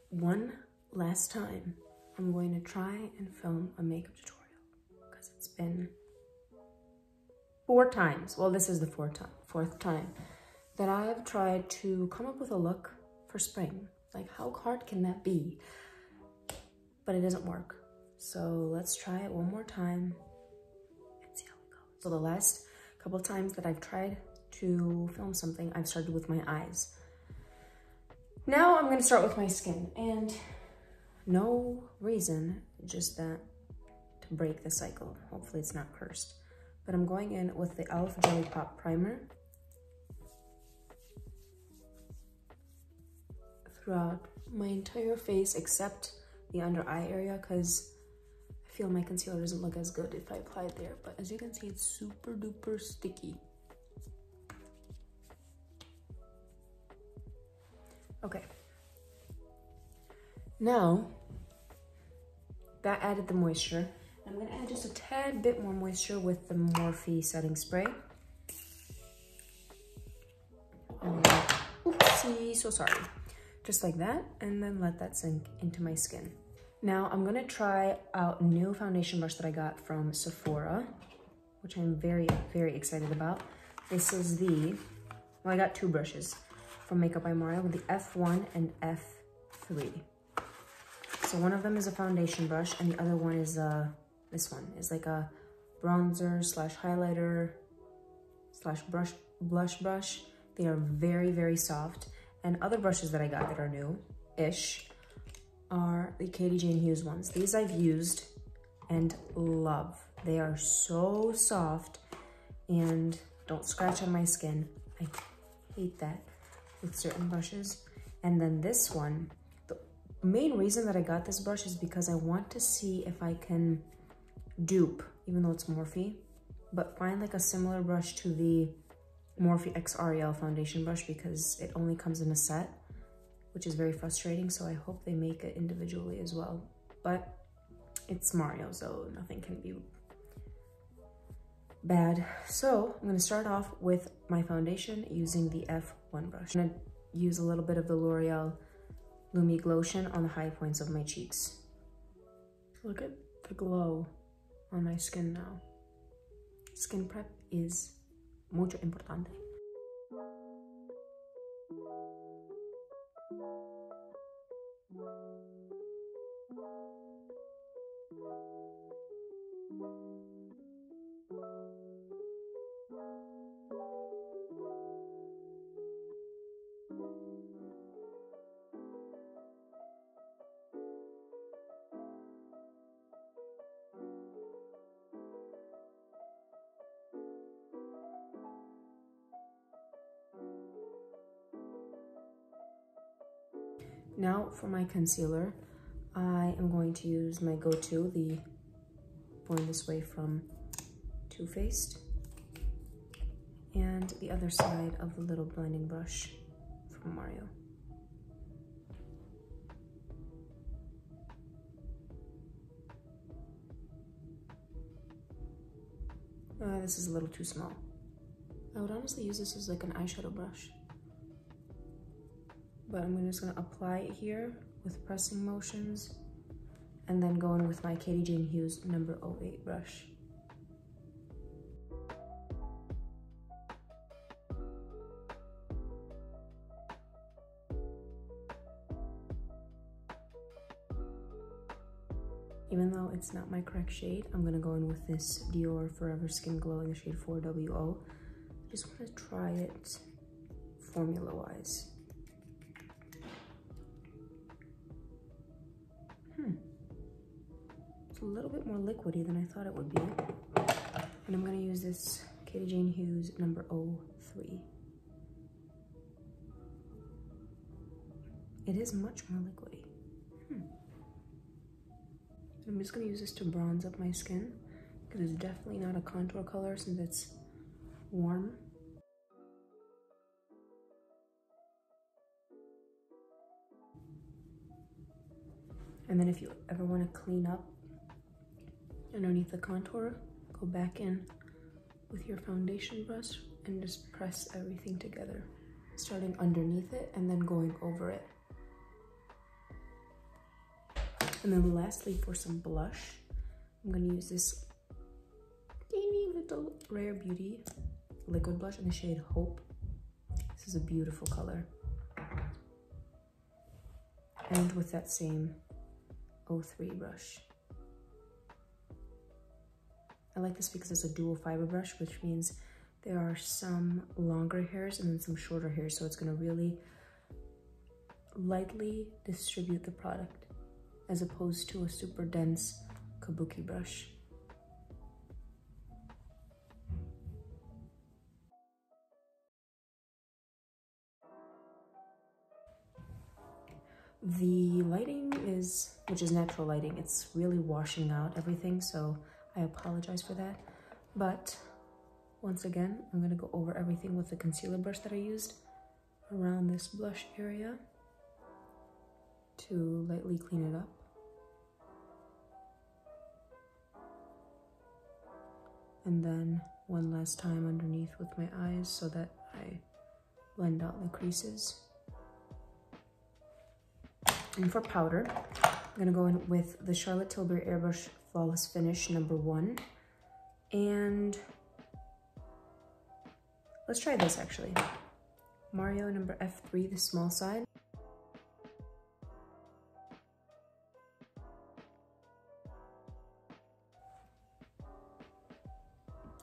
one last time, I'm going to try and film a makeup tutorial because it's been 4 times. Well, this is the fourth time that I have tried to come up with a look for spring. Like, how hard can that be? But it doesn't work. So let's try it one more time and see how it goes. So the last couple of times that I've tried to film something, I've started with my eyes. Now I'm gonna start with my skin, and no reason, just that to break the cycle. Hopefully it's not cursed. But I'm going in with the Lollipop Primer throughout my entire face except the under eye area, because I feel my concealer doesn't look as good if I apply it there. But as you can see, it's super duper sticky. Okay. Now, that added the moisture. I'm gonna add just a tad bit more moisture with the Morphe setting spray. Oopsie, so sorry. Just like that, and then let that sink into my skin. Now I'm gonna try out a new foundation brush that I got from Sephora, which I'm very, very excited about. This is well, I got 2 brushes from Makeup by Mario with the F1 and F3. So one of them is a foundation brush, and the other one is this one is like a bronzer slash highlighter slash blush brush. They are very, very soft. And other brushes that I got that are new-ish are the Katie Jane Hughes ones. These I've used and love. They are so soft and don't scratch on my skin. I hate that with certain brushes. And then this one, the main reason that I got this brush is because I want to see if I can dupe, even though it's Morphe, but find like a similar brush to the Morphe X Real foundation brush, because it only comes in a set, which is very frustrating. So I hope they make it individually as well. But it's Mario, so nothing can be bad. So I'm gonna start off with my foundation using the F1 brush. I'm gonna use a little bit of the L'Oreal Lumi Glowtion on the high points of my cheeks. Look at the glow on my skin now. Skin prep is mucho importante. Now for my concealer, I am going to use my go-to, the Born This Way from Too Faced, and the other side of the little blending brush from Mario. This is a little too small. I would honestly use this as like an eyeshadow brush. But I'm just gonna apply it here with pressing motions and then go in with my Katie Jane Hughes number 08 brush. Even though it's not my correct shade, I'm gonna go in with this Dior Forever Skin Glow in the shade 4WO. Just wanna try it formula-wise. It's a little bit more liquidy than I thought it would be. And I'm gonna use this Katie Jane Hughes number 03. It is much more liquidy. I'm just gonna use this to bronze up my skin, because it's definitely not a contour color since it's warm. And then if you ever want to clean up underneath the contour, go back in with your foundation brush and just press everything together, starting underneath it and then going over it. And then lastly, for some blush, I'm gonna use this teeny little Rare Beauty liquid blush in the shade Hope. This is a beautiful color. And with that same 03 brush. I like this because it's a dual fiber brush, which means there are some longer hairs and then some shorter hairs, so it's gonna really lightly distribute the product as opposed to a super dense kabuki brush. The lighting is, which is natural lighting, it's really washing out everything, so I apologize for that. But once again, I'm gonna go over everything with the concealer brush that I used around this blush area to lightly clean it up. And then one last time underneath with my eyes so that I blend out the creases. And for powder, I'm gonna go in with the Charlotte Tilbury Airbrush Flawless Finish #1. And let's try this actually. Mario number F3, the small side.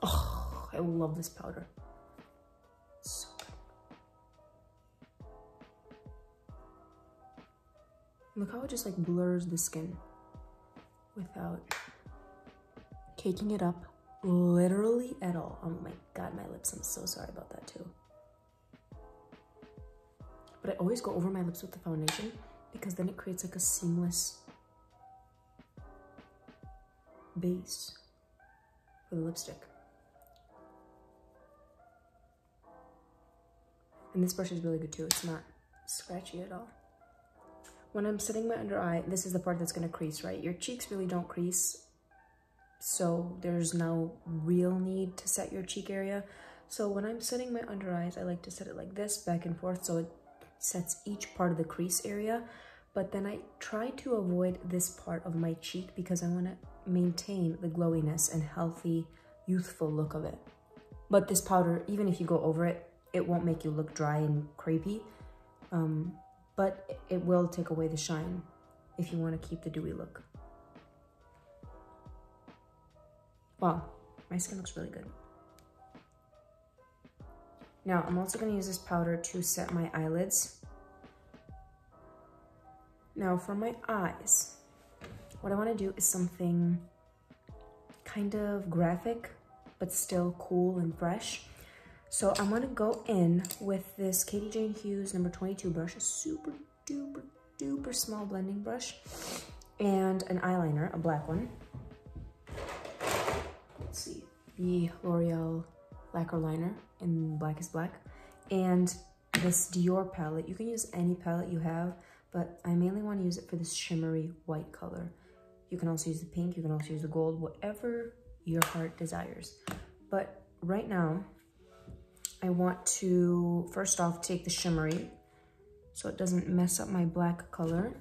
Oh, I love this powder. So good. Look how it just like blurs the skin without caking it up literally at all. Oh my God, my lips, I'm so sorry about that too. But I always go over my lips with the foundation because then it creates like a seamless base for the lipstick. And this brush is really good too. It's not scratchy at all. When I'm setting my under eye, this is the part that's gonna crease, right? Your cheeks really don't crease, so there's no real need to set your cheek area. So when I'm setting my under eyes, I like to set it like this, back and forth, so it sets each part of the crease area. But then I try to avoid this part of my cheek because I wanna maintain the glowiness and healthy, youthful look of it. But this powder, even if you go over it, it won't make you look dry and crepey, but it will take away the shine if you want to keep the dewy look. Wow, my skin looks really good. Now, I'm also going to use this powder to set my eyelids. Now, for my eyes, what I want to do is something kind of graphic, but still cool and fresh. So I'm gonna go in with this Katie Jane Hughes #22 brush, a super duper duper small blending brush, and an eyeliner, a black one. Let's see, the L'Oreal lacquer liner in Black is Black, and this Dior palette. You can use any palette you have, but I mainly want to use it for this shimmery white color. You can also use the pink, you can also use the gold, whatever your heart desires. But right now, I want to, first off, take the shimmery so it doesn't mess up my black color.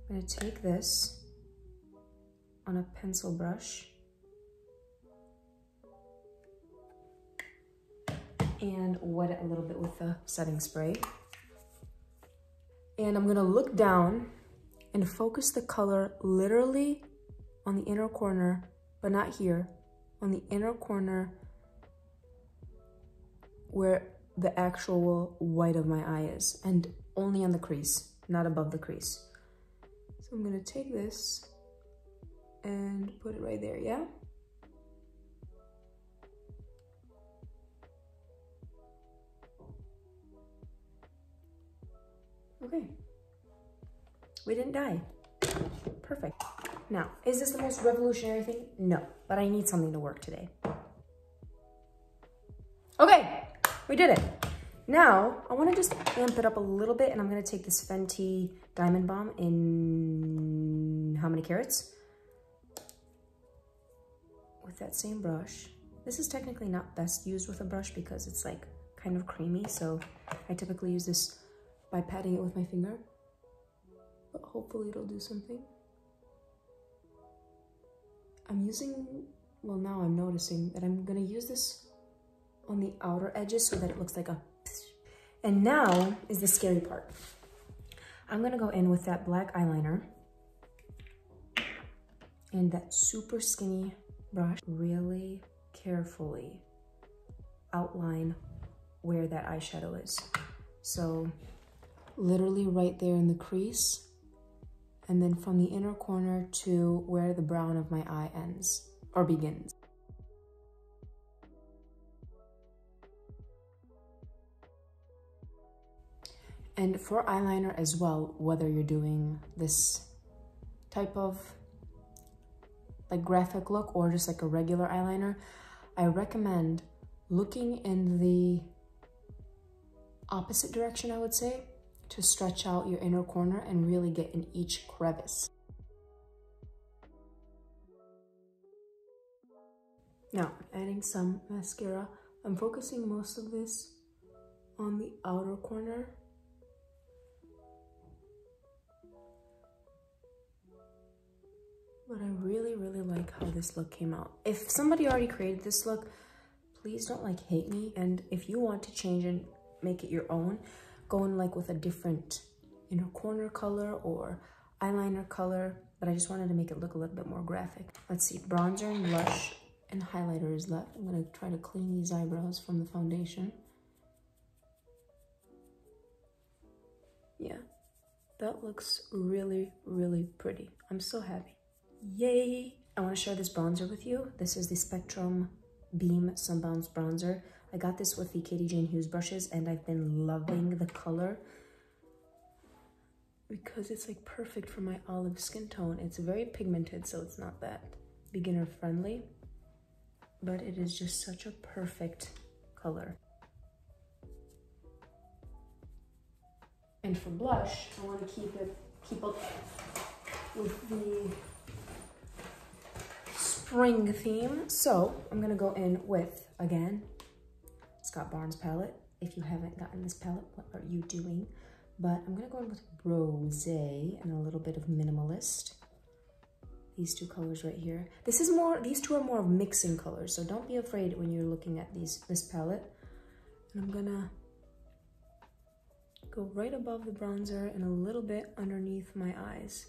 I'm gonna take this on a pencil brush and wet it a little bit with the setting spray. And I'm gonna look down and focus the color literally on the inner corner, but not here, on the inner corner where the actual white of my eye is, and only on the crease, not above the crease. So I'm gonna take this and put it right there, yeah? Okay, we didn't die. Perfect. Now, is this the most revolutionary thing? No, but I need something to work today. Okay, we did it. Now, I wanna just amp it up a little bit, and I'm gonna take this Fenty Diamond Bomb in how many carats? With that same brush. This is technically not best used with a brush because it's like kind of creamy, so I typically use this by patting it with my finger. hopefully it'll do something. I'm using, well, now I'm noticing that I'm gonna use this on the outer edges so that it looks like a, and now is the scary part. I'm gonna go in with that black eyeliner and that super skinny brush, really carefully outline where that eyeshadow is. So literally right there in the crease, and then from the inner corner to where the brown of my eye ends or begins. And for eyeliner as well, whether you're doing this type of like graphic look or just like a regular eyeliner, I recommend looking in the opposite direction, I would say, to stretch out your inner corner and really get in each crevice. Now, adding some mascara. I'm focusing most of this on the outer corner. But I really, really like how this look came out. If somebody already created this look, please don't like hate me. And if you want to change and make it your own, go in like with a different inner corner color or eyeliner color. But I just wanted to make it look a little bit more graphic. Let's see, bronzer and blush and highlighter is left. I'm gonna try to clean these eyebrows from the foundation. Yeah, that looks really, really pretty. I'm so happy. Yay! I want to share this bronzer with you. This is the Spectrum Beam Sunbounce Bronzer. I got this with the Katie Jane Hughes brushes and I've been loving the color because it's like perfect for my olive skin tone. It's very pigmented, so it's not that beginner friendly, but it is just such a perfect color. And for blush, I want to keep up with the spring theme. So I'm gonna go in with, again, Scott Barnes palette. If you haven't gotten this palette, what are you doing? But I'm gonna go in with Rosé and a little bit of Minimalist. These two colors right here. These two are more of mixing colors, so don't be afraid when you're looking at this palette. And I'm gonna go right above the bronzer and a little bit underneath my eyes.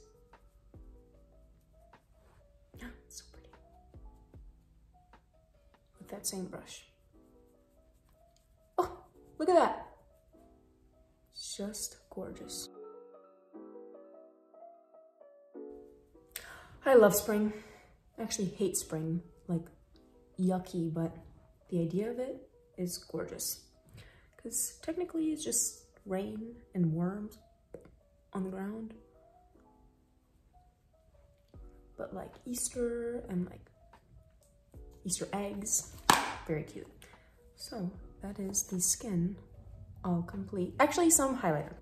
So pretty. With that same brush. Oh, look at that. Just gorgeous. I love spring. I actually hate spring, like yucky, but the idea of it is gorgeous. Because technically it's just rain and worms on the ground. But like Easter and like Easter eggs, very cute. So that is the skin all complete. Actually, some highlighter.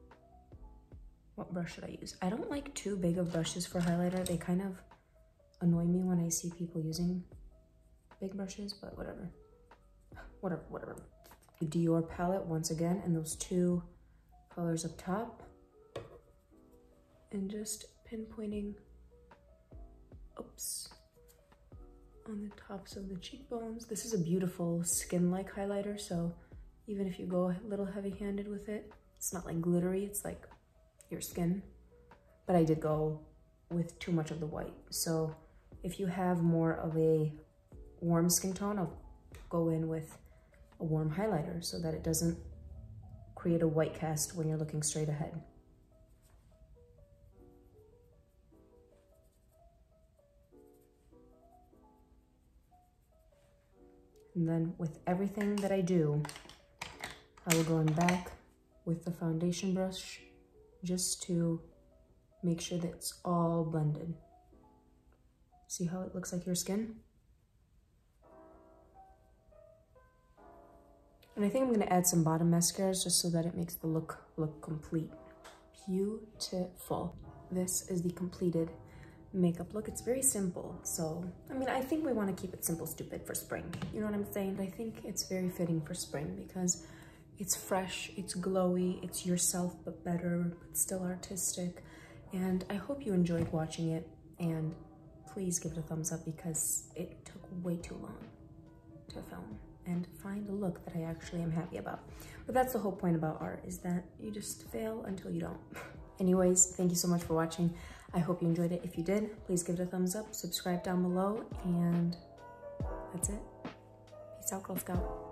What brush should I use? I don't like too big of brushes for highlighter. They kind of annoy me when I see people using big brushes, but whatever. Whatever. The Dior palette once again, and those two colors up top. And just pinpointing, oops, on the tops of the cheekbones. This is a beautiful skin-like highlighter, so even if you go a little heavy-handed with it, it's not like glittery, it's like your skin. But I did go with too much of the white. So if you have more of a warm skin tone, I'll go in with a warm highlighter so that it doesn't create a white cast when you're looking straight ahead. And then with everything that I do, I will go in back with the foundation brush just to make sure that it's all blended. See how it looks like your skin? And I think I'm gonna add some bottom mascaras just so that it makes the look complete. Beautiful. This is the completed makeup look. It's very simple. So, I mean, I think we want to keep it simple, stupid for spring. You know what I'm saying? I think it's very fitting for spring because it's fresh, it's glowy, it's yourself but better, but still artistic. And I hope you enjoyed watching it, and please give it a thumbs up because it took way too long to film and find a look that I actually am happy about. But that's the whole point about art, is that you just fail until you don't. Anyways, thank you so much for watching. I hope you enjoyed it. If you did, please give it a thumbs up, subscribe down below, and that's it. Peace out, Girl Scout.